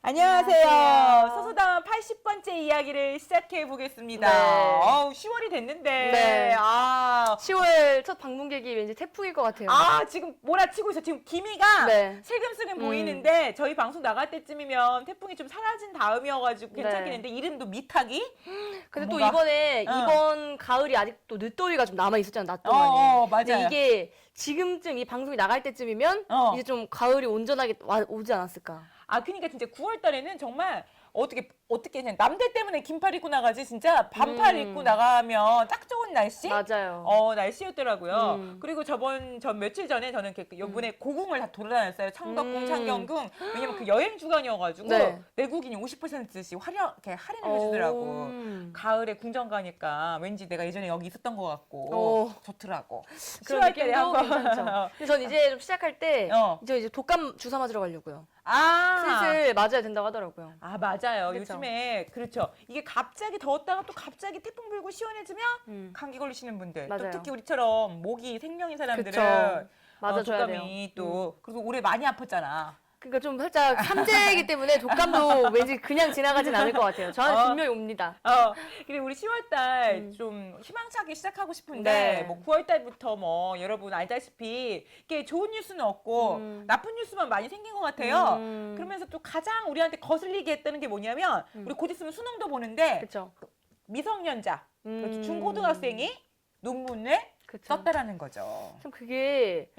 안녕하세요. 안녕하세요. 소소담 80번째 이야기를 시작해 보겠습니다. 네. 10월이 됐는데, 네. 10월 첫 방문객이 왠지 태풍일 것 같아요. 지금 몰아치고 있어. 지금 기미가 네. 슬금슬금 보이는데, 저희 방송 나갈 때쯤이면 태풍이 좀 사라진 다음이어가지고 네. 괜찮겠는데, 이름도 미타기? 근데 또 뭔가? 이번에 어. 이번 가을이 아직도 늦더위가 좀 남아 있었잖아, 낮 동안에. 맞아요. 근데 이게 지금쯤 이 방송이 나갈 때쯤이면 이제 좀 가을이 온전하게 오지 않았을까. 그러니까 진짜 9월 달에는 정말 어떻게 그냥 남들 때문에 긴팔 입고 나가지 진짜 반팔 입고 나가면 딱 좋은 날씨? 맞아요. 날씨였더라고요. 그리고 전 며칠 전에 저는 요번에 고궁을 다 돌아다녔어요. 청덕궁, 창경궁. 왜냐면 그 여행 주간이어가지고 네. 내국인이 50%씩 이렇게 할인을 해주더라고. 가을에 궁전 가니까 왠지 내가 예전에 여기 있었던 것 같고 좋더라고. 그런 10월 달에 느낌도 한번 괜찮죠. 근데 전 이제 좀 시작할 때 이제 독감 주사 맞으러 가려고요. 슬슬 맞아야 된다고 하더라고요. 맞아요. 그쵸? 요즘에 그렇죠. 이게 갑자기 더웠다가 또 갑자기 태풍 불고 시원해지면 감기 걸리시는 분들. 또 맞아요. 특히 우리처럼 목이 생명인 사람들은 그쵸. 맞아줘야 독감이 돼요. 또 그리고 올해 많이 아팠잖아. 그러니까 좀 살짝 삼재이기 때문에 독감도 왠지 그냥 지나가진 않을 것 같아요. 저한테 분명히 옵니다. 그리고 우리 10월달 좀 희망차게 시작하고 싶은데 네. 뭐 9월달부터 뭐 여러분 알다시피 이게 좋은 뉴스는 없고 나쁜 뉴스만 많이 생긴 것 같아요. 그러면서 또 가장 우리한테 거슬리게 했다는 게 뭐냐면 우리 곧 있으면 수능도 보는데 그렇죠. 미성년자, 그렇죠. 중고등학생이 논문을 썼다라는 거죠. 참 그게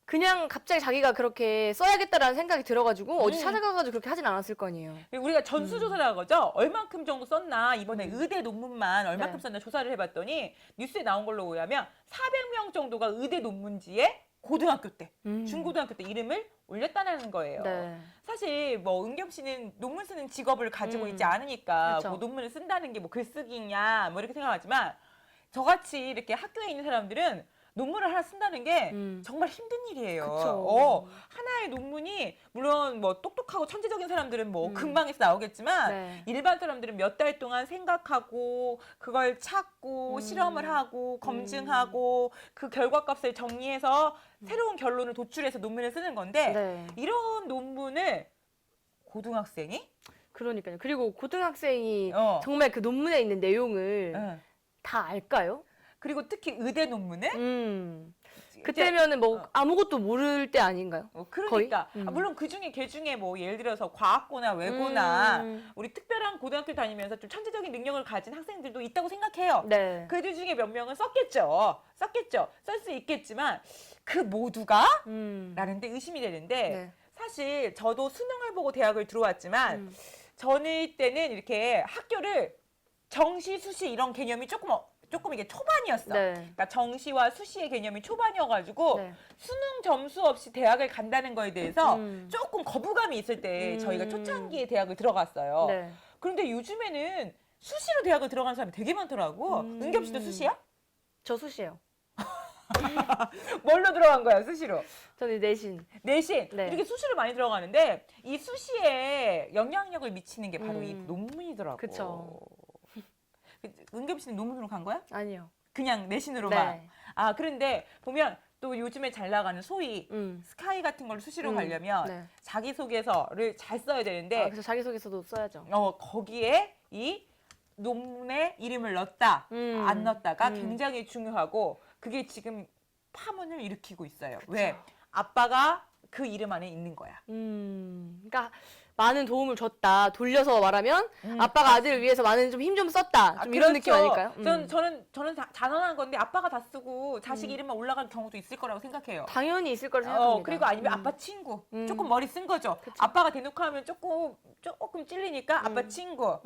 그냥 갑자기 자기가 그렇게 써야겠다라는 생각이 들어가지고 어디 찾아가가지고 그렇게 하진 않았을 거 아니에요. 우리가 전수조사를 하거죠. 얼만큼 정도 썼나 이번에 의대 논문만 얼만큼 썼나 조사를 해봤더니 뉴스에 나온 걸로 의하면 400명 정도가 의대 논문지에 고등학교 때, 중고등학교 때 이름을 올렸다는 거예요. 네. 사실 뭐 은겸 씨는 논문 쓰는 직업을 가지고 있지 않으니까 그쵸. 뭐 논문을 쓴다는 게 뭐 글쓰기냐 뭐 이렇게 생각하지만 저같이 이렇게 학교에 있는 사람들은 논문을 하나 쓴다는 게 정말 힘든 일이에요. 그쵸. 하나의 논문이 물론 뭐 똑똑하고 천재적인 사람들은 뭐 금방 해서 나오겠지만 네. 일반 사람들은 몇 달 동안 생각하고 그걸 찾고 실험을 하고 검증하고 그 결과값을 정리해서 새로운 결론을 도출해서 논문을 쓰는 건데 네. 이런 논문을 고등학생이 그러니까요. 그리고 고등학생이 어. 정말 그 논문에 있는 내용을 다 알까요? 그리고 특히 의대 논문을 그때면은 뭐 아무것도 모를 때 아닌가요? 그러니까 거의? 물론 그 중에 뭐 예를 들어서 과학고나 외고나 우리 특별한 고등학교 다니면서 좀 천재적인 능력을 가진 학생들도 있다고 생각해요. 네. 그들 중에 몇 명은 썼겠죠. 쓸 수 있겠지만 그 모두가 라는데 의심이 되는데 네. 사실 저도 수능을 보고 대학을 들어왔지만 저희 때는 이렇게 학교를 정시, 수시 이런 개념이 조금 이게 초반이었어. 네. 그러니까 정시와 수시의 개념이 초반이어가지고 네. 수능 점수 없이 대학을 간다는 거에 대해서 조금 거부감이 있을 때 저희가 초창기에 대학을 들어갔어요. 네. 그런데 요즘에는 수시로 대학을 들어가는 사람이 되게 많더라고. 은겸 씨도 수시야? 저 수시예요. 뭘로 들어간 거야, 수시로? 저는 내신. 내신. 네. 이렇게 수시로 많이 들어가는데 이 수시에 영향력을 미치는 게 바로 이 논문이더라고. 그쵸. 은겸 씨는 논문으로 간 거야? 아니요. 그냥 내신으로만. 네. 그런데 보면 또 요즘에 잘 나가는 소위 스카이 같은 걸로 수시로 가려면 네. 자기소개서를 잘 써야 되는데 그래서 자기소개서도 써야죠. 거기에 이 논문에 이름을 넣었다, 안 넣었다가 굉장히 중요하고 그게 지금 파문을 일으키고 있어요. 그쵸. 왜? 아빠가 그 이름 안에 있는 거야. 그러니까 많은 도움을 줬다. 돌려서 말하면 아빠가 아들을 위해서 많은 좀 힘 좀 썼다. 좀 이런 느낌 그렇죠. 아닐까요? 저는 자잘한 건데 아빠가 다 쓰고 자식 이름만 올라갈 경우도 있을 거라고 생각해요. 당연히 있을 거라 생각합니다. 그리고 아니면 아빠 친구. 조금 머리 쓴 거죠. 아빠가 대놓고 하면 조금 찔리니까 아빠 친구.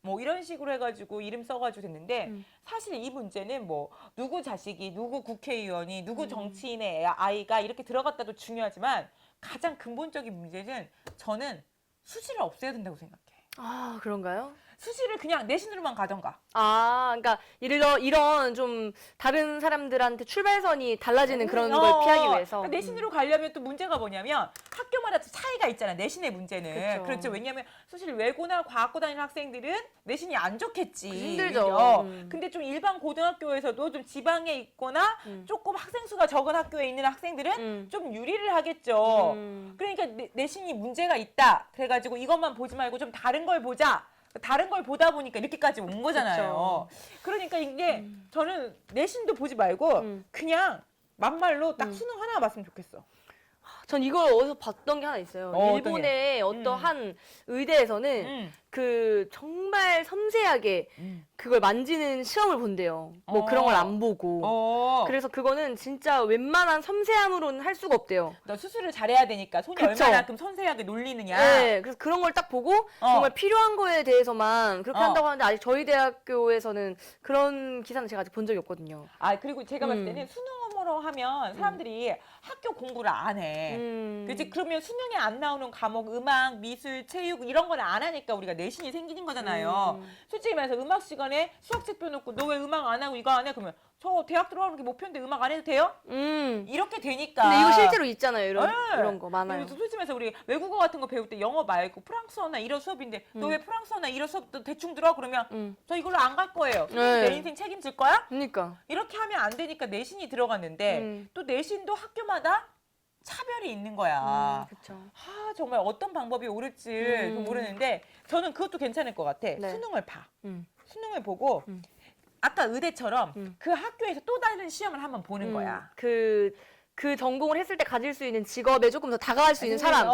뭐 이런 식으로 해가지고 이름 써가지고 됐는데 사실 이 문제는 뭐 누구 자식이 누구 국회의원이 누구 정치인의 아이가 이렇게 들어갔다도 중요하지만 가장 근본적인 문제는 저는 수시를 없애야 된다고 생각해. 그런가요? 수시를 그냥 내신으로만 가던가. 아, 그러니까 이런 좀 다른 사람들한테 출발선이 달라지는 그런 걸 피하기 위해서. 그러니까 내신으로 가려면 또 문제가 뭐냐면 학교마다 또 차이가 있잖아. 내신의 문제는. 그쵸. 그렇죠. 왜냐하면 사실 외고나 과학고 다니는 학생들은 내신이 안 좋겠지. 힘들죠. 근데 좀 일반 고등학교에서도 좀 지방에 있거나 조금 학생 수가 적은 학교에 있는 학생들은 좀 유리를 하겠죠. 그러니까 내신이 문제가 있다. 그래가지고 이것만 보지 말고 좀 다른 걸 보자. 다른 걸 보다 보니까 이렇게까지 온 거잖아요. 그러니까 이게 저는 내신도 보지 말고 그냥 막말로 딱 수능 하나 봤으면 좋겠어. 전 이걸 어디서 봤던 게 하나 있어요. 일본의 어떠한 의대에서는 그 정말 섬세하게 그걸 만지는 시험을 본대요. 뭐 그런 걸 안 보고. 그래서 그거는 진짜 웬만한 섬세함으로는 할 수가 없대요. 너 수술을 잘해야 되니까 손이 그쵸. 얼마나큼 섬세하게 놀리느냐. 네, 그래서 그런 걸 딱 보고 정말 필요한 거에 대해서만 그렇게 한다고 하는데 아직 저희 대학교에서는 그런 기사는 제가 아직 본 적이 없거든요. 아, 그리고 제가 봤을 때는 수능으로 하면 사람들이 학교 공부를 안 해. 그렇지? 그러면 수능에 안 나오는 과목, 음악, 미술, 체육 이런 거는 안 하니까 우리가 내신이 생기는 거잖아요. 솔직히 말해서 음악 시간에 수학책 펴놓고 너 왜 음악 안 하고 이거 안 해? 그러면 저 대학 들어가는 게 목표인데 음악 안 해도 돼요? 이렇게 되니까. 근데 이거 실제로 있잖아요. 이런, 네. 이런 거 많아요. 그리고 솔직히 말해서 우리 외국어 같은 거 배울 때 영어 말고 프랑스어나 이런 수업인데 너 왜 프랑스어나 이런 수업도 대충 들어? 그러면 저 이걸로 안 갈 거예요. 네. 내 인생 책임질 거야? 그러니까. 이렇게 하면 안 되니까 내신이 들어갔는데 또 내신도 학교마다 차별이 있는 거야. 그렇죠. 아, 정말 어떤 방법이 옳을지 모르는데 저는 그것도 괜찮을 것 같아. 네. 수능을 봐. 수능을 보고 아까 의대처럼 그 학교에서 또 다른 시험을 한번 보는 거야. 그 전공을 했을 때 가질 수 있는 직업에 조금 더 다가갈 수 있는 사람.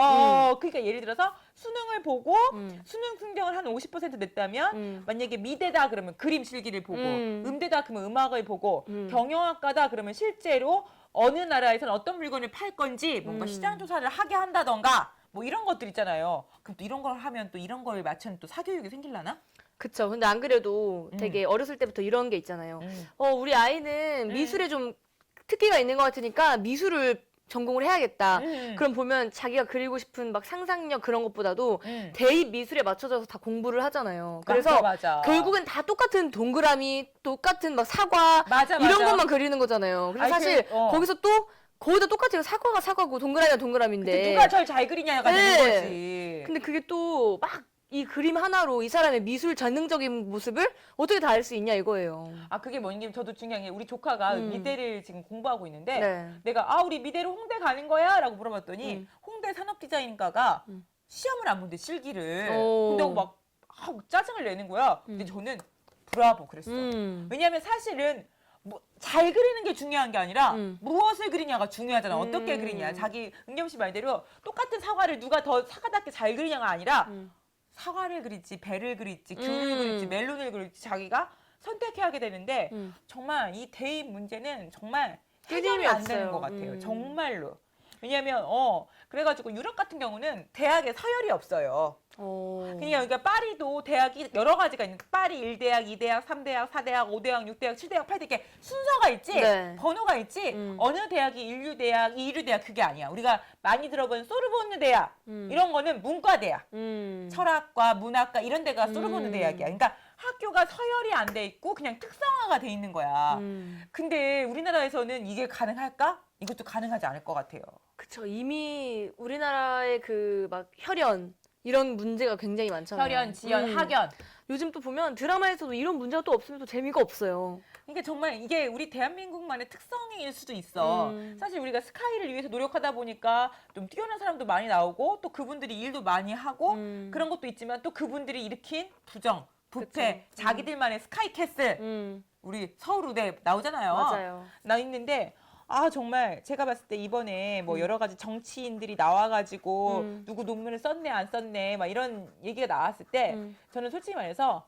그러니까 예를 들어서 수능을 보고 수능 풍경을 한 50% 냈다면 만약에 미대다 그러면 그림 실기를 보고 음대다 그러면 음악을 보고 경영학과다 그러면 실제로 어느 나라에서는 어떤 물건을 팔 건지 뭔가 시장 조사를 하게 한다던가 뭐 이런 것들 있잖아요. 그럼 또 이런 걸 하면 또 이런 걸 맞추는 또 사교육이 생길라나? 그쵸. 근데 안 그래도 되게 어렸을 때부터 이런 게 있잖아요. 우리 아이는 미술에 좀 특기가 있는 것 같으니까 미술을 전공을 해야겠다. 그럼 보면 자기가 그리고 싶은 막 상상력 그런 것보다도 대입 미술에 맞춰져서 다 공부를 하잖아요. 그래서 맞아. 결국은 다 똑같은 동그라미, 똑같은 막 사과 맞아, 이런 맞아. 것만 그리는 거잖아요. 그래서 아니, 사실 거기서 또 거의 다 똑같아요. 사과가 사과고 동그라미가 동그라미인데. 누가 제일 잘 그리냐가 되는 네. 거지. 근데 그게 또 막 이 그림 하나로 이 사람의 미술 전능적인 모습을 어떻게 다 알 수 있냐 이거예요. 아, 그게 뭐냐면 저도 중요한 게 우리 조카가 미대를 지금 공부하고 있는데 네. 내가 우리 미대로 홍대 가는 거야? 라고 물어봤더니 홍대 산업디자인과가 시험을 안 본대, 실기를. 근데 막 짜증을 내는 거야. 근데 저는 브라보 그랬어. 왜냐하면 사실은 뭐 잘 그리는 게 중요한 게 아니라 무엇을 그리냐가 중요하잖아. 어떻게 그리냐. 자기 은겸 씨 말대로 똑같은 사과를 누가 더 사과답게 잘 그리냐가 아니라 사과를 그릴지 배를 그릴지 귤을 그릴지 멜론을 그릴지 자기가 선택해야 하게 되는데 정말 이 대입 문제는 정말 해결이 안 되는 것 같아요. 정말로. 왜냐하면 그래가지고 유럽 같은 경우는 대학에 서열이 없어요. 그러니까 파리도 대학이 여러 가지가 있는 파리 1대학, 2대학, 3대학, 4대학, 5대학, 6대학, 7대학, 8대학 이렇게 순서가 있지 네. 번호가 있지 어느 대학이 1류대학, 2류대학 그게 아니야. 우리가 많이 들어본 소르보느 대학 이런 거는 문과대학 철학과 문학과 이런 데가 소르보느 대학이야. 그러니까 학교가 서열이 안 돼 있고 그냥 특성화가 돼 있는 거야. 근데 우리나라에서는 이게 가능할까? 이것도 가능하지 않을 것 같아요. 그쵸. 이미 우리나라의 그 막 혈연 이런 문제가 굉장히 많잖아요. 혈연, 지연, 학연. 요즘 또 보면 드라마에서도 이런 문제가 또 없으면 또 재미가 없어요. 그러니까 정말 이게 우리 대한민국만의 특성일 수도 있어. 사실 우리가 스카이를 위해서 노력하다 보니까 좀 뛰어난 사람도 많이 나오고 또 그분들이 일도 많이 하고 그런 것도 있지만 또 그분들이 일으킨 부정, 부패, 자기들만의 스카이 캐슬 우리 서울의대 나오잖아요. 맞아요. 나 있는데 정말 제가 봤을 때 이번에 뭐 여러 가지 정치인들이 나와가지고 누구 논문을 썼네 안 썼네 막 이런 얘기가 나왔을 때 저는 솔직히 말해서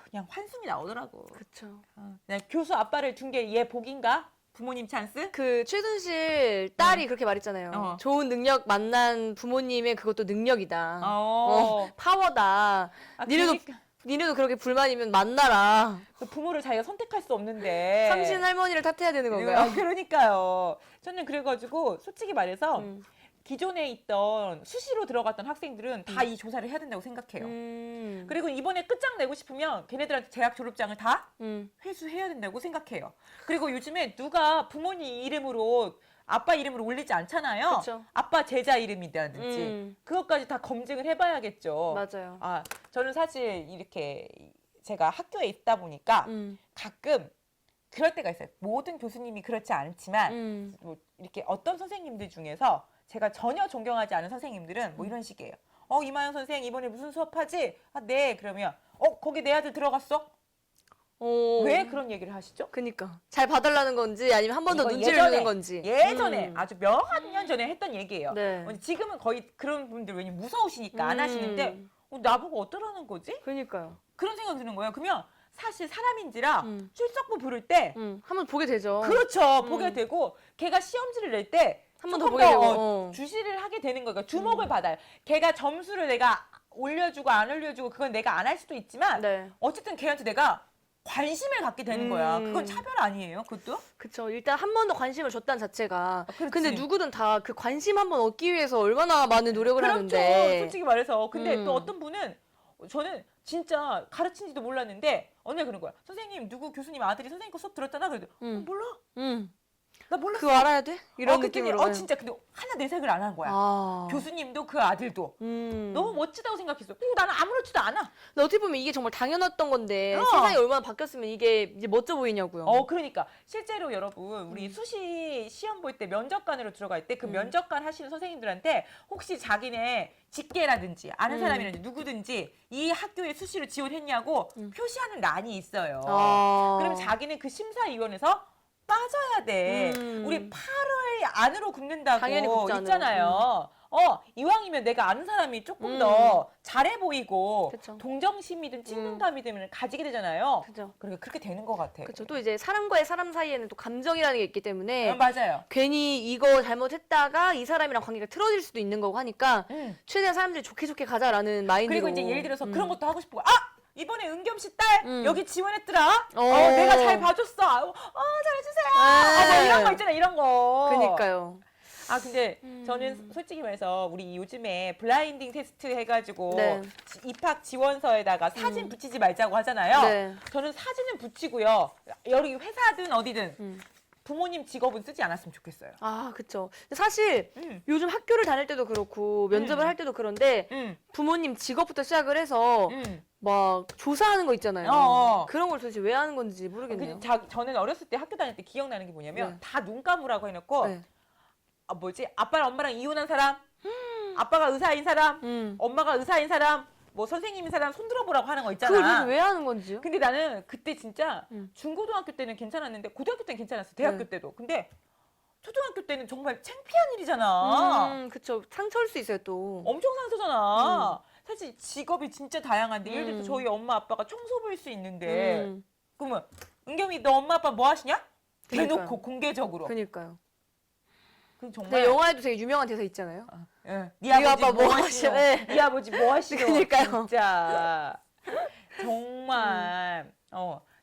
그냥 환승이 나오더라고. 그쵸. 그냥 교수 아빠를 둔 게 얘 복인가? 부모님 찬스? 그 최순실 딸이 그렇게 말했잖아요. 좋은 능력 만난 부모님의 그것도 능력이다. 파워다. 니네도 그렇게 불만이면 만나라. 그 부모를 자기가 선택할 수 없는데. 삼신 할머니를 탓해야 되는 건가요? 그러니까요. 저는 그래가지고 솔직히 말해서 기존에 있던 수시로 들어갔던 학생들은 다 이 조사를 해야 된다고 생각해요. 그리고 이번에 끝장내고 싶으면 걔네들한테 대학 졸업장을 다 회수해야 된다고 생각해요. 그리고 요즘에 누가 부모님 이름으로 아빠 이름으로 올리지 않잖아요. 그쵸. 아빠 제자 이름이라든지 그것까지 다 검증을 해봐야겠죠. 맞아요. 아, 저는 사실 이렇게 제가 학교에 있다 보니까 가끔 그럴 때가 있어요. 모든 교수님이 그렇지 않지만 뭐 이렇게 어떤 선생님들 중에서 제가 전혀 존경하지 않은 선생님들은 뭐 이런 식이에요. 이마영 선생 이번에 무슨 수업하지? 아, 네. 그러면 거기 내 아들 들어갔어? 왜 그런 얘기를 하시죠? 그니까 잘 봐달라는 건지 아니면 한 번 더 이거 눈치를 예전에, 주는 건지. 예전에 아주 몇십 년 전에 했던 얘기예요. 네. 지금은 거의 그런 분들 왜냐면 무서우시니까 안 하시는데 나보고 어떠라는 거지? 그니까요. 그런 생각이 드는 거예요. 그러면 사실 사람인지라 출석부 부를 때 한번 보게 되죠. 그렇죠. 보게 되고 걔가 시험지를 낼 때 한 번 더 조금 보게 되고. 주시를 하게 되는 거예요. 주목을 받아요. 걔가 점수를 내가 올려주고 안 올려주고 그건 내가 안 할 수도 있지만 네. 어쨌든 걔한테 내가 관심을 갖게 되는 거야. 그건 차별 아니에요, 그것도? 그쵸. 일단 한 번 더 관심을 줬다는 자체가. 그렇지. 근데 누구든 다 그 관심 한 번 얻기 위해서 얼마나 많은 노력을 그렇죠. 하는데. 솔직히 말해서. 근데 또 어떤 분은 저는 진짜 가르친지도 몰랐는데 어느 날 그런 거야. 선생님, 누구 교수님 아들이 선생님 거 수업 들었잖아. 그래도 몰라. 나 몰랐어. 그거 알아야 돼? 이런 그랬더니, 느낌으로. 진짜 근데 하나 내색을 안 한 거야. 아. 교수님도 그 아들도. 너무 멋지다고 생각했어. 그리고 나는 아무렇지도 않아. 근데 어떻게 보면 이게 정말 당연했던 건데 세상이 얼마나 바뀌었으면 이게 이제 멋져 보이냐고요. 그러니까 실제로 여러분 우리 수시 시험 볼 때 면접관으로 들어갈 때 그 면접관 하시는 선생님들한테 혹시 자기네 직계라든지 아는 사람이라든지 누구든지 이 학교에 수시로 지원했냐고 표시하는 란이 있어요. 그럼 자기는 그 심사위원회에서 빠져야 돼. 우리 8월 안으로 굽는다고 당연히 굽지 않아요. 있잖아요. 이왕이면 내가 아는 사람이 조금 더 잘해 보이고 그쵸. 동정심이든 친근감이든 가지게 되잖아요. 그죠. 그러니까 그렇게 되는 것 같아요. 그렇죠. 또 이제 사람과의 사람 사이에는 또 감정이라는 게 있기 때문에 맞아요. 괜히 이거 잘못했다가 이 사람이랑 관계가 틀어질 수도 있는 거고 하니까 최대한 사람들이 좋게 좋게 가자라는 마인드로. 그리고 이제 예를 들어서 그런 것도 하고 싶고 이번에 은겸 씨 딸 여기 지원했더라. 어. 내가 잘 봐줬어. 잘해주세요. 뭐 이런 거 있잖아. 이런 거. 그러니까요. 근데 저는 솔직히 말해서 우리 요즘에 블라인딩 테스트 해가지고 네. 입학 지원서에다가 사진 붙이지 말자고 하잖아요. 네. 저는 사진은 붙이고요. 여기 회사든 어디든 부모님 직업은 쓰지 않았으면 좋겠어요. 아, 그쵸. 근데 사실 요즘 학교를 다닐 때도 그렇고 면접을 할 때도 그런데 부모님 직업부터 시작을 해서 막 조사하는 거 있잖아요. 그런 걸 도대체 왜 하는 건지 모르겠네요. 저는 어렸을 때 학교 다닐 때 기억나는 게 뭐냐면 네. 다 눈 감으라고 해놓고 네. 아빠랑 엄마랑 이혼한 사람, 아빠가 의사인 사람, 엄마가 의사인 사람, 뭐 선생님인 사람 손 들어보라고 하는 거 있잖아. 그걸 도대체 왜 하는 건지요? 근데 나는 그때 진짜 중고등학교 때는 괜찮았는데 고등학교 때는 괜찮았어. 대학교 네. 때도. 근데 초등학교 때는 정말 창피한 일이잖아. 그쵸. 상처일 수 있어요, 또. 엄청 상처잖아. 사실 직업이 진짜 다양한데 예를 들어서 저희 엄마 아빠가 청소부일 수 있는데 그러면 은겸이 너 엄마 아빠 뭐 하시냐? 대놓고 그러니까요. 공개적으로. 그니까요. 그럼 근데 정말 영화에도 되게 유명한 대사 있잖아요. 네 네 아빠 뭐 하시노? 네. 네 아버지 뭐 하시노? 그러니까요. 진짜 정말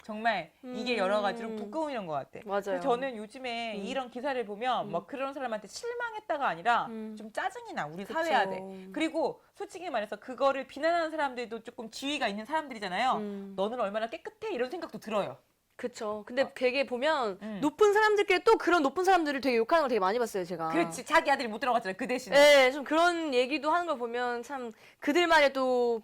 정말 이게 여러 가지로 부끄러운 것 같아. 맞아요. 그래서 저는 요즘에 이런 기사를 보면 막 그런 사람한테 실망했다가 아니라 좀 짜증이 나 우리 사회화돼. 그리고 솔직히 말해서 그거를 비난하는 사람들도 조금 지위가 있는 사람들이잖아요. 너는 얼마나 깨끗해 이런 생각도 들어요. 그쵸. 근데 되게 보면 높은 사람들끼리 또 그런 높은 사람들을 되게 욕하는 걸 되게 많이 봤어요, 제가. 그렇지. 자기 아들이 못 들어갔잖아. 그 대신에. 네, 좀 그런 얘기도 하는 걸 보면 참 그들만의 또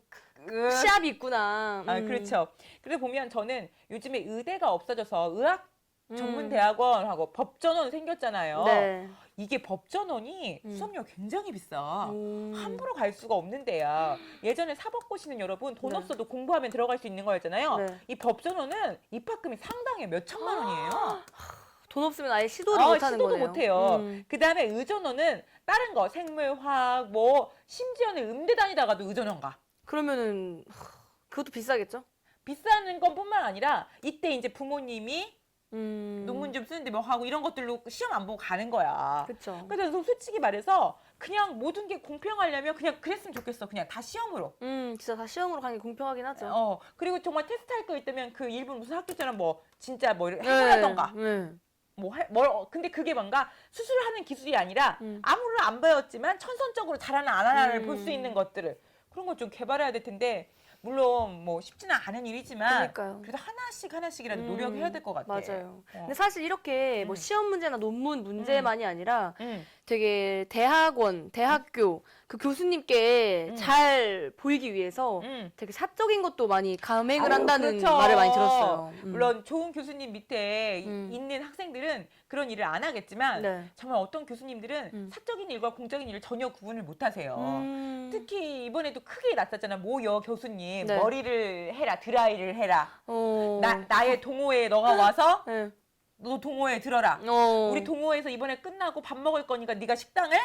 시합이 있구나. 그렇죠. 그래서 보면 저는 요즘에 의대가 없어져서 의학 전문 대학원하고 법전원 생겼잖아요. 네. 이게 법전원이 수업료가 굉장히 비싸. 함부로 갈 수가 없는 데야. 예전에 사법고시는 여러분 돈 네. 없어도 공부하면 들어갈 수 있는 거였잖아요. 네. 이 법전원은 입학금이 상당해. 몇 천만 원이에요. 돈 없으면 아예 시도를 못 하는 시도도 거네요. 못해요. 그다음에 의전원은 다른 거 생물화학 뭐 심지어는 음대 다니다가도 의전원 가. 그러면은 그것도 비싸겠죠? 비싸는 것뿐만 아니라 이때 이제 부모님이 논문 좀 쓰는데 뭐 하고 이런 것들로 시험 안 보고 가는 거야. 그쵸. 그래서 솔직히 말해서 그냥 모든 게 공평하려면 그냥 그랬으면 좋겠어. 그냥 다 시험으로. 진짜 다 시험으로 가는 게 공평하긴 하죠. 그리고 정말 테스트 할 거 있다면 그 일본 무슨 학교처럼 뭐 진짜 뭐 이렇게 해설하던가. 근데 그게 뭔가 수술하는 기술이 아니라 아무를 안 배웠지만 천선적으로 잘하는 안 하나를 볼 수 있는 것들을 그런 걸 좀 개발해야 될 텐데 물론 뭐 쉽지는 않은 일이지만 그러니까요. 그래도 하나씩이라도 노력해야 될 것 같아. 맞아요. 근데 사실 이렇게 뭐 시험 문제나 논문 문제만이 아니라 음. 되게 대학원, 대학교 그 교수님께 잘 보이기 위해서 되게 사적인 것도 많이 감행을 한다는 그렇죠. 말을 많이 들었어요. 물론 좋은 교수님 밑에 있는 학생들은 그런 일을 안 하겠지만 네. 정말 어떤 교수님들은 사적인 일과 공적인 일을 전혀 구분을 못 하세요. 특히 이번에도 크게 났었잖아. 모여 교수님 네. 머리를 해라, 드라이를 해라. 어. 나의 동호회에 너가 와서 네. 너 동호회에 들어라. 우리 동호회에서 이번에 끝나고 밥 먹을 거니까 네가 식당을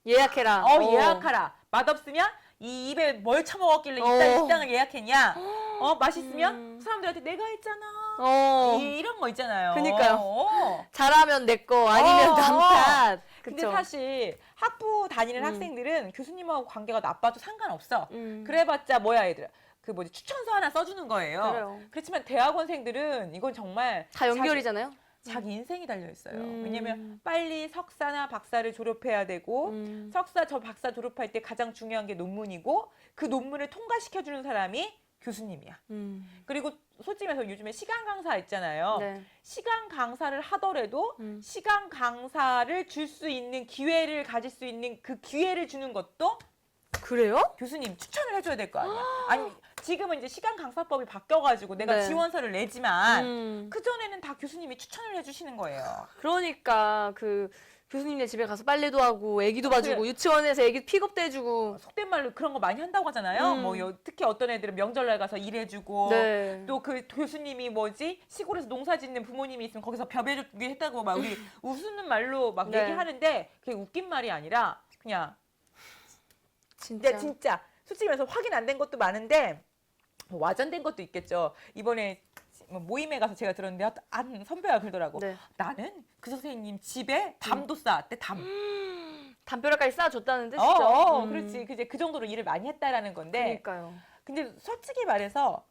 예약해라. 예약하라. 맛없으면 이 입에 뭘 처먹었길래 이딴 식당을 예약했냐? 맛있으면 사람들한테 내가 했잖아. 이런 거 있잖아요. 그니까요. 잘하면 내 거, 아니면 남 탓. 근데 사실 학부 다니는 학생들은 교수님하고 관계가 나빠도 상관없어. 그래봤자 뭐야 얘들아. 그 뭐지 추천서 하나 써주는 거예요. 그래요. 그렇지만 대학원생들은 이건 정말 다 연결이잖아요. 자기 인생이 달려 있어요. 왜냐면 빨리 석사나 박사를 졸업해야 되고 석사 저 박사 졸업할 때 가장 중요한 게 논문이고 그 논문을 통과시켜주는 사람이 교수님이야. 그리고 솔직히 말해서 요즘에 시간 강사 있잖아요. 네. 시간 강사를 하더라도 시간 강사를 줄 수 있는 기회를 가질 수 있는 그 기회를 주는 것도 그래요? 교수님 추천을 해줘야 될 거 아니야. 아니 지금은 이제 시간 강사법이 바뀌어가지고 내가 네. 지원서를 내지만 그 전에는 다 교수님이 추천을 해주시는 거예요. 그러니까 그 교수님네 집에 가서 빨래도 하고 애기도 봐주고 유치원에서 애기 픽업도 해주고 속된 말로 그런 거 많이 한다고 하잖아요. 특히 어떤 애들은 명절날 가서 일해주고 네. 또 그 교수님이 뭐지 시골에서 농사 짓는 부모님이 있으면 거기서 벼베주기 했다고 막 우리 웃는 말로 막 네. 얘기하는데 그게 웃긴 말이 아니라 그냥 진짜. 진짜 솔직히 말해서 확인 안 된 것도 많은데 뭐 와전된 것도 있겠죠. 이번에 모임에 가서 제가 들었는데 한 선배가 그러더라고. 네. 나는 그 선생님 집에 담도 쌓았대. 담벼락까지 쌓아줬다는 뜻이죠. 그렇지. 이제 그 정도로 일을 많이 했다라는 건데. 그러니까요. 근데 솔직히 말해서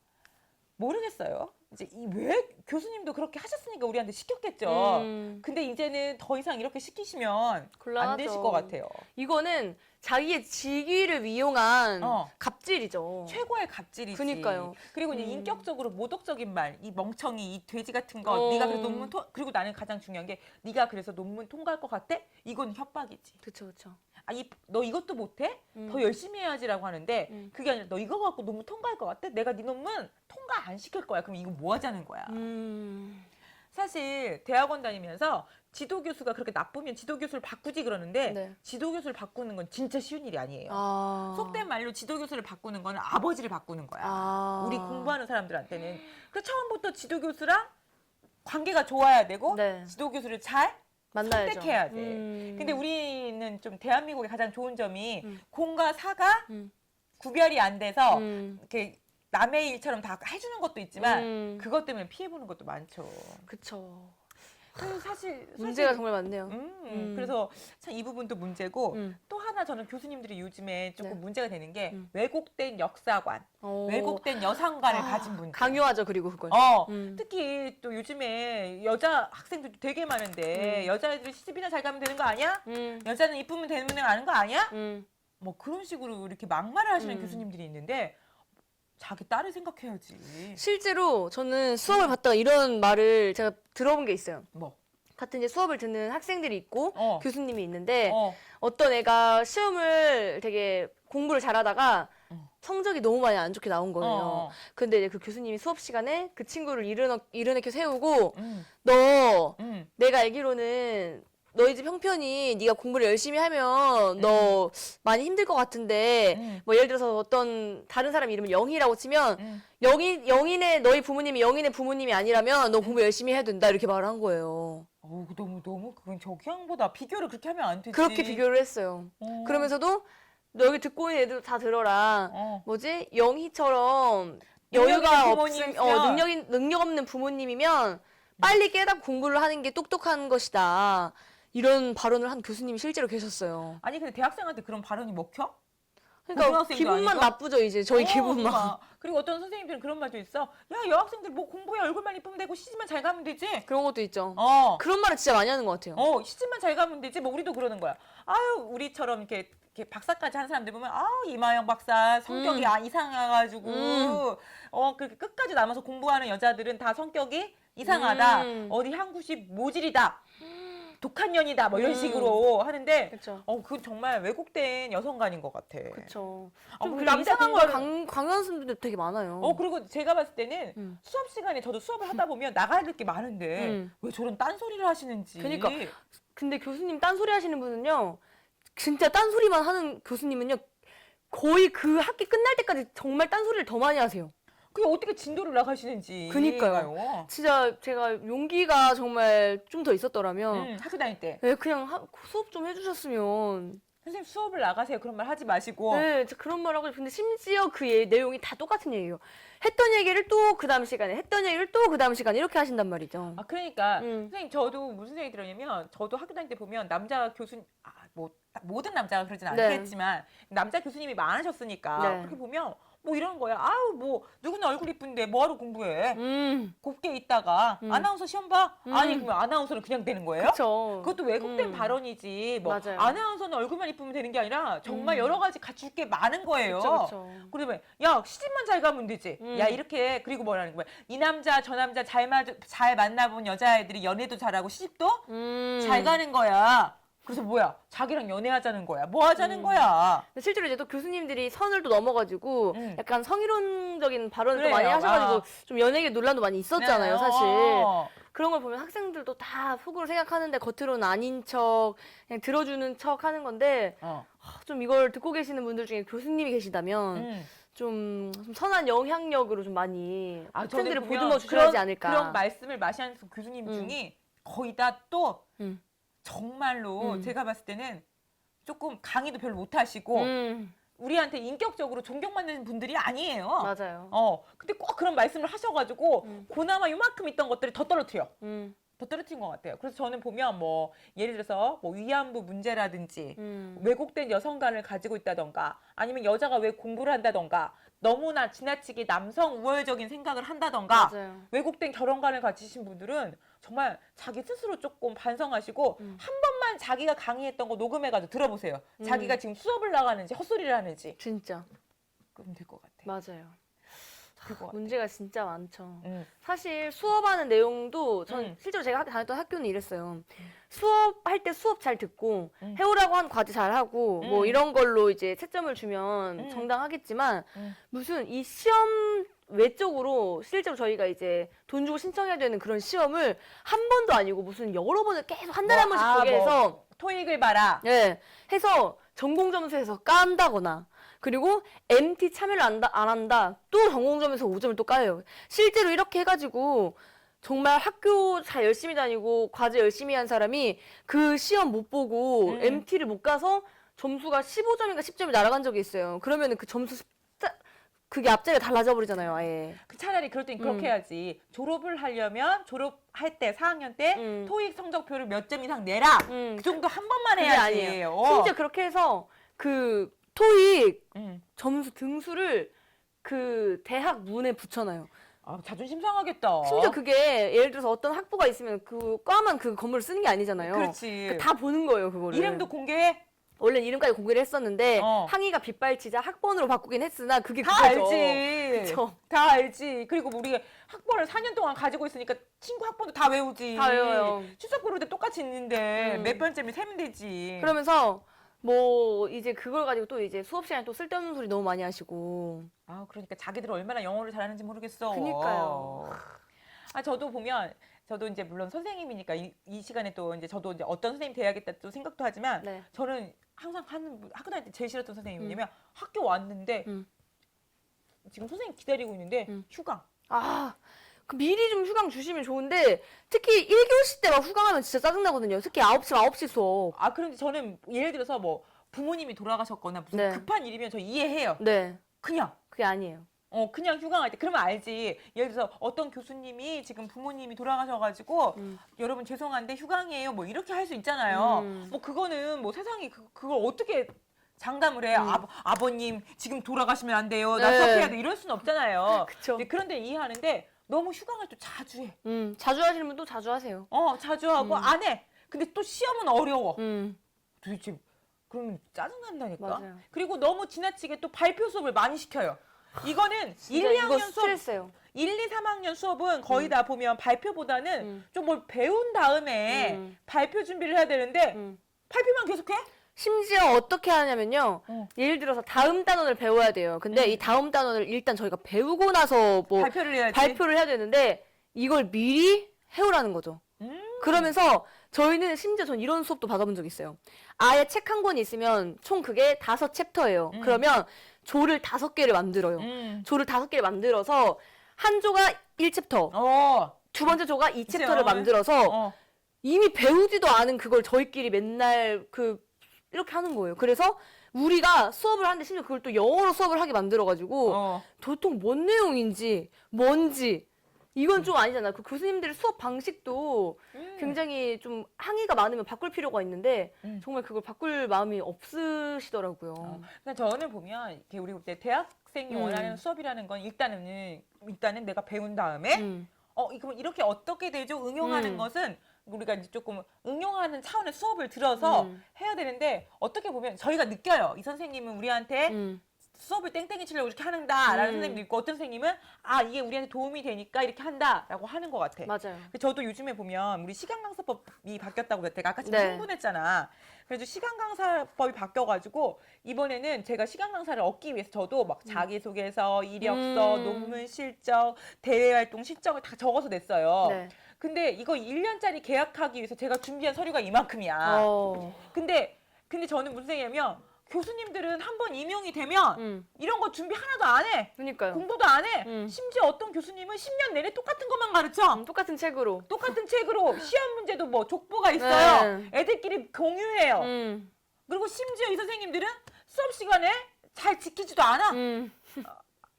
모르겠어요. 이제 왜 교수님도 그렇게 하셨으니까 우리한테 시켰겠죠. 근데 이제는 더 이상 이렇게 시키시면 안 되실 것 같아요. 이거는 자기의 직위를 이용한 어. 갑질이죠. 최고의 갑질이지. 그니까요. 그리고 이제 인격적으로 모독적인 말, 이 멍청이, 이 돼지 같은 거, 네가 그래서 그리고 나는 가장 중요한 게 네가 그래서 논문 통과할 것 같아? 이건 협박이지. 그렇죠, 그렇죠. 너 이것도 못해? 더 열심히 해야지라고 하는데 그게 아니라 너 이거 갖고 논문 통과할 것 같아? 내가 네 논문 통과 안 시킬 거야. 그럼 이거 뭐 하자는 거야. 사실 대학원 다니면서 지도교수가 그렇게 나쁘면 지도교수를 바꾸지 그러는데 네. 지도교수를 바꾸는 건 진짜 쉬운 일이 아니에요. 속된 말로 지도교수를 바꾸는 건 아버지를 바꾸는 거야. 우리 공부하는 사람들한테는. 그 처음부터 지도교수랑 관계가 좋아야 되고 네. 지도교수를 잘 만나야죠. 선택해야 돼. 근데 우리는 좀 대한민국의 가장 좋은 점이 공과 사가 구별이 안 돼서 이렇게 남의 일처럼 다 해주는 것도 있지만 그것 때문에 피해보는 것도 많죠. 그쵸. 그래서 사실 문제가 정말 많네요. 그래서 참 이 부분도 문제고 또 하나 저는 교수님들이 요즘에 조금 문제가 되는 게 왜곡된 역사관, 왜곡된 여상관을 가진 분들. 강요하죠, 그리고 그걸. 특히 또 요즘에 여자 학생들도 되게 많은데 여자애들이 시집이나 잘 가면 되는 거 아니야? 여자는 이쁘면 되는 거 아는 거 아니야? 뭐 그런 식으로 이렇게 막말을 하시는 교수님들이 있는데 자기 딸을 생각해야지. 실제로 저는 수업을 받다가 이런 말을 제가 들어본 게 있어요. 뭐? 같은 이제 수업을 듣는 학생들이 있고 교수님이 있는데 어. 어떤 애가 시험을 되게 공부를 잘하다가 성적이 너무 많이 안 좋게 나온 거예요. 근데 이제 그 교수님이 수업 시간에 그 친구를 일어나켜 세우고 너 내가 알기로는 너희 집 형편이 네가 공부를 열심히 하면 너 많이 힘들 것 같은데 뭐 예를 들어서 어떤 다른 사람 이름을 영희라고 치면 영희네 너희 부모님이 영희네 부모님이 아니라면 너 공부 열심히 해야 된다 이렇게 말을 한 거예요. 너무 그건 저기양보다 비교를 그렇게 하면 안 되지. 그렇게 비교를 했어요. 그러면서도 너 여기 듣고 있는 애들 다 들어라. 뭐지? 영희처럼 여유가 없음, 능력 없는 부모님이면 빨리 깨닫고 공부를 하는 게 똑똑한 것이다. 이런 발언을 한 교수님이 실제로 계셨어요. 아니 근데 대학생한테 그런 발언이 먹혀? 그러니까 고등학생도 기분만 아니고. 나쁘죠, 이제 저희 기분만. 그러니까. 그리고 어떤 선생님들은 그런 말도 있어. 야, 여학생들 뭐 공부에 얼굴만 이쁘면 되고 시집만 잘 가면 되지. 그런 것도 있죠. 어. 그런 말을 진짜 많이 하는 것 같아요. 시집만 잘 가면 되지. 뭐 우리도 그러는 거야. 아유, 우리처럼 이렇게 박사까지 한 사람들 보면 이마영 박사 성격이 이상해가지고 그렇게 끝까지 남아서 공부하는 여자들은 다 성격이 이상하다. 어디 한국식 모질이다. 독한 년이다. 뭐 이런 식으로 하는데 그렇죠. 그건 정말 왜곡된 여성관인 것 같아. 그렇죠. 좀 좀 남자 이상한 공부를- 걸 강요하는 사람들도 되게 많아요. 그리고 제가 봤을 때는 수업 시간에 저도 수업을 하다 보면 나가야 될 게 많은데 왜 저런 딴소리를 하시는지. 그러니까 근데 교수님 딴소리 하시는 분은요. 진짜 딴소리만 하는 교수님은요. 거의 그 학기 끝날 때까지 정말 딴소리를 더 많이 하세요. 그게 어떻게 진도를 나가시는지. 그니까요. 진짜 제가 용기가 정말 좀 더 있었더라면 학교 다닐 때. 네, 그냥 수업 좀 해주셨으면. 선생님 수업을 나가세요. 그런 말 하지 마시고. 네, 진짜 그런 말 하고 근데 심지어 그 내용이 다 똑같은 얘기예요. 했던 얘기를 또 그 다음 시간에 했던 얘기를 또 그 다음 시간에 이렇게 하신단 말이죠. 그러니까 선생님 저도 무슨 생각이 들었냐면 저도 학교 다닐 때 보면 남자 교수님 뭐 모든 남자가 그러진 않겠지만 남자 교수님이 많으셨으니까 네. 그렇게 보면 뭐 이런 거야. 아우 뭐 누구나 얼굴 이쁜데 뭐하러 공부해. 곱게 있다가 아나운서 시험 봐? 아니 그러면 아나운서는 그냥 되는 거예요? 그렇죠. 그것도 왜곡된 발언이지. 뭐 맞아요. 아나운서는 얼굴만 이쁘면 되는 게 아니라 정말 여러 가지 갖출 게 많은 거예요. 그렇죠. 그러면 야 시집만 잘 가면 되지. 야 이렇게 그리고 뭐라는 거야. 이 남자 저 남자 잘 만나본 여자애들이 연애도 잘하고 시집도 잘 가는 거야. 그래서 뭐야? 자기랑 연애하자는 거야. 뭐 하자는 거야? 근데 실제로 이제 또 교수님들이 선을 또 넘어가지고 약간 성희롱적인 발언을 또 많이 그래요. 하셔가지고 좀 연예계 논란도 많이 있었잖아요, 네. 사실. 그런 걸 보면 학생들도 다 속으로 생각하는데 겉으로는 아닌 척, 그냥 들어주는 척 하는 건데 좀 이걸 듣고 계시는 분들 중에 교수님이 계시다면 좀 선한 영향력으로 좀 많이 학생들을 보듬어 주셔야 하지 않을까. 그런 말씀을 마시는 교수님 중에 거의 다 또 정말로 제가 봤을 때는 조금 강의도 별로 못하시고 우리한테 인격적으로 존경받는 분들이 아니에요. 맞아요. 근데 꼭 그런 말씀을 하셔가지고 그나마 요만큼 있던 것들이 더 떨어뜨려. 더 떨어뜨린 것 같아요. 그래서 저는 보면 뭐 예를 들어서 뭐 위안부 문제라든지 왜곡된 여성관을 가지고 있다던가 아니면 여자가 왜 공부를 한다던가 너무나 지나치게 남성 우월적인 생각을 한다던가 맞아요. 왜곡된 결혼관을 가지신 분들은 정말 자기 스스로 조금 반성하시고 한 번만 자기가 강의했던 거 녹음해가지고 들어보세요. 자기가 지금 수업을 나가는지 헛소리를 하는지. 진짜. 그럼 될 것 같아. 맞아요. 될 것 같아. 문제가 진짜 많죠. 사실 수업하는 내용도 전 음. 실제로 제가 다녔던 학교는 이랬어요. 수업할 때 수업 잘 듣고 해오라고 한 과제 잘 하고 뭐 이런 걸로 이제 채점을 주면 정당하겠지만 무슨 이 시험 외적으로 실제로 저희가 이제 돈 주고 신청해야 되는 그런 시험을 한 번도 아니고 무슨 여러 번을 계속 한 달에 한 번씩 보게 해서 토익을 봐라. 예, 해서 전공 점수에서 깐다거나 그리고 MT 참여를 안 한다. 또 전공 점수에서 5점을 또 까요. 실제로 이렇게 해가지고 정말 학교 잘 열심히 다니고 과제 열심히 한 사람이 그 시험 못 보고 MT를 못 가서 점수가 15점인가 10점이 날아간 적이 있어요. 그러면은 그 점수 그게 앞자리가 달라져 버리잖아요, 아예. 차라리 그럴 땐 그렇게 해야지. 졸업을 하려면 졸업할 때 4학년 때 토익 성적표를 몇 점 이상 내라. 그 정도 한 번만 그게 해야지. 아니에요. 심지어 그렇게 해서 그 토익 점수 등수를 그 대학 문에 붙여놔요. 자존심 상하겠다. 심지어 그게 예를 들어서 어떤 학부가 있으면 그 과만 그 건물을 쓰는 게 아니잖아요. 그렇지. 다 보는 거예요, 그거를. 이름도 공개해? 원래 이름까지 공개를 했었는데 항의가 빗발치자 학번으로 바꾸긴 했으나 그게 다 그거죠. 알지. 그쵸. 다 알지. 그리고 우리가 학번을 4년 동안 가지고 있으니까 친구 학번도 다 외우지. 다 외워요. 출석 부를 때 똑같이 있는데 몇 번째면 세면 되지. 그러면서 뭐 이제 그걸 가지고 또 이제 수업 시간에 또 쓸데없는 소리 너무 많이 하시고. 그러니까 자기들 얼마나 영어를 잘하는지 모르겠어. 그니까요. 저도 보면 저도 이제 물론 선생님이니까 이 시간에 또 이제 저도 이제 어떤 선생님 돼야겠다 또 생각도 하지만 네. 저는 항상 학교 다닐 때 제일 싫었던 선생님이 뭐냐면 학교 왔는데 지금 선생님 기다리고 있는데 휴강. 그 미리 좀 휴강 주시면 좋은데 특히 1교시 때 막 휴강하면 진짜 짜증나거든요. 특히 9시 수업. 그런데 저는 예를 들어서 뭐 부모님이 돌아가셨거나 무슨 네. 급한 일이면 저 이해해요. 네. 그냥. 그게 아니에요. 그냥 휴강할 때 그러면 알지. 예를 들어서 어떤 교수님이 지금 부모님이 돌아가셔가지고 여러분 죄송한데 휴강이에요. 뭐 이렇게 할 수 있잖아요. 뭐 그거는 뭐 세상이 그걸 어떻게 장담을 해. 아버님 지금 돌아가시면 안 돼요. 나 네. 수업해야 돼. 이럴 수는 없잖아요. 그쵸. 근데 그런데 이해하는데 너무 휴강을 또 자주 해. 자주 하시는 분도 자주 하세요. 자주 하고 안 해. 근데 또 시험은 어려워. 음. 도대체 그러면 짜증난다니까. 맞아요. 그리고 너무 지나치게 또 발표 수업을 많이 시켜요. 이거는 1, 진짜 2학년 이거 수업, 스트레스예요. 1, 2, 3학년 수업은 거의 다 보면 발표보다는 좀 뭘 배운 다음에 발표 준비를 해야 되는데 발표만 계속해? 심지어 어떻게 하냐면요. 어. 예를 들어서 다음 단원을 배워야 돼요. 근데 이 다음 단원을 일단 저희가 배우고 나서 뭐 발표를 해야지. 발표를 해야 되는데 이걸 미리 해오라는 거죠. 그러면서 저희는 심지어 전 이런 수업도 받아본 적 있어요. 아예 책 한 권이 있으면 총 그게 5챕터예요. 그러면 조를 5개를 만들어요. 조를 5개를 만들어서 한 조가 1챕터, 두 번째 조가 2챕터를 만들어서 이미 배우지도 않은 그걸 저희끼리 맨날 이렇게 하는 거예요. 그래서 우리가 수업을 하는데 심지어 그걸 또 영어로 수업을 하게 만들어가지고 도통 뭔 내용인지 뭔지 이건 좀 아니잖아. 그 교수님들의 수업 방식도 굉장히 좀 항의가 많으면 바꿀 필요가 있는데 정말 그걸 바꿀 마음이 없으시더라고요. 그러니까 저는 보면 이렇게 우리 그때 대학생이 원하는 수업이라는 건 일단은 내가 배운 다음에 그럼 이렇게 어떻게 되죠? 응용하는 것은 우리가 이제 조금 응용하는 차원의 수업을 들어서 해야 되는데 어떻게 보면 저희가 느껴요. 이 선생님은 우리한테 수업을 땡땡이 치려고 이렇게 한다라는 선생님도 있고 어떤 선생님은 이게 우리한테 도움이 되니까 이렇게 한다라고 하는 것 같아. 맞아요. 저도 요즘에 보면 우리 시간강사법이 바뀌었다고 내가 아까 지금 네. 흥분했잖아. 그래서 시간강사법이 바뀌어가지고 이번에는 제가 시간강사를 얻기 위해서 저도 막 자기소개서, 이력서, 논문 실적, 대외활동 실적을 다 적어서 냈어요. 네. 근데 이거 1년짜리 계약하기 위해서 제가 준비한 서류가 이만큼이야. 근데 저는 무슨 생각이냐면 교수님들은 한번 임용이 되면 이런 거 준비 하나도 안 해. 그러니까요. 공부도 안 해. 심지어 어떤 교수님은 10년 내내 똑같은 것만 가르쳐. 똑같은 책으로. 똑같은 책으로 시험 문제도 뭐 족보가 있어요. 네. 애들끼리 공유해요. 그리고 심지어 이 선생님들은 수업 시간에 잘 지키지도 않아.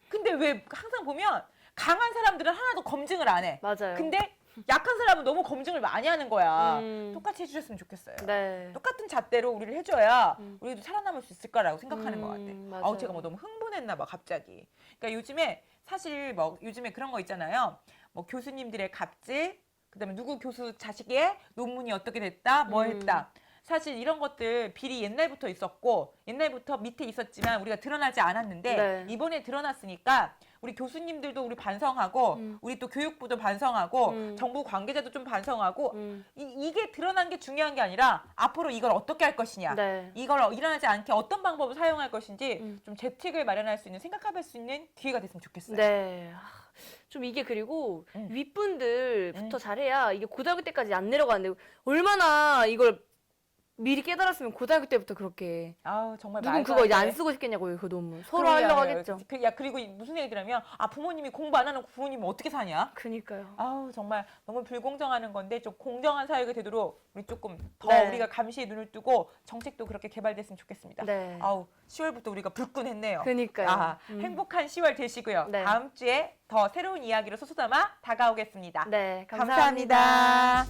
근데 왜 항상 보면 강한 사람들은 하나도 검증을 안 해. 맞아요. 근데 약한 사람은 너무 검증을 많이 하는 거야. 똑같이 해주셨으면 좋겠어요. 네. 똑같은 잣대로 우리를 해줘야 우리도 살아남을 수 있을 거라고 생각하는 것 같아. 맞아요. 제가 뭐 너무 흥분했나 봐 갑자기. 그러니까 요즘에 사실 뭐 요즘에 그런 거 있잖아요. 뭐 교수님들의 갑질, 그다음에 누구 교수 자식의 논문이 어떻게 됐다, 뭐 했다. 사실 이런 것들 비리 옛날부터 있었고 옛날부터 밑에 있었지만 우리가 드러나지 않았는데 네. 이번에 드러났으니까 우리 교수님들도 우리 반성하고 우리 또 교육부도 반성하고 정부 관계자도 좀 반성하고 이게 드러난 게 중요한 게 아니라 앞으로 이걸 어떻게 할 것이냐 네. 이걸 일어나지 않게 어떤 방법을 사용할 것인지 좀 재택을 마련할 수 있는 생각해볼 수 있는 기회가 됐으면 좋겠어요. 네. 좀 이게 그리고 윗분들부터 잘해야 이게 고등학교 때까지 안 내려가는데 얼마나 이걸 미리 깨달았으면 고등학교 때부터 그렇게 정말 누군 그거 이제 안 쓰고 싶겠냐고요 그 논문 서로 하려고 하겠죠. 그리고 무슨 얘기들하면 부모님이 공부 안 하는 부모님은 어떻게 사냐? 그니까요. 정말 너무 불공정하는 건데 좀 공정한 사회가 되도록 우리 조금 더 네. 우리가 감시에 눈을 뜨고 정책도 그렇게 개발됐으면 좋겠습니다. 네. 10월부터 우리가 불끈했네요. 그니까요. 행복한 10월 되시고요. 네. 다음 주에 더 새로운 이야기로 소소담아 다가오겠습니다. 네, 감사합니다.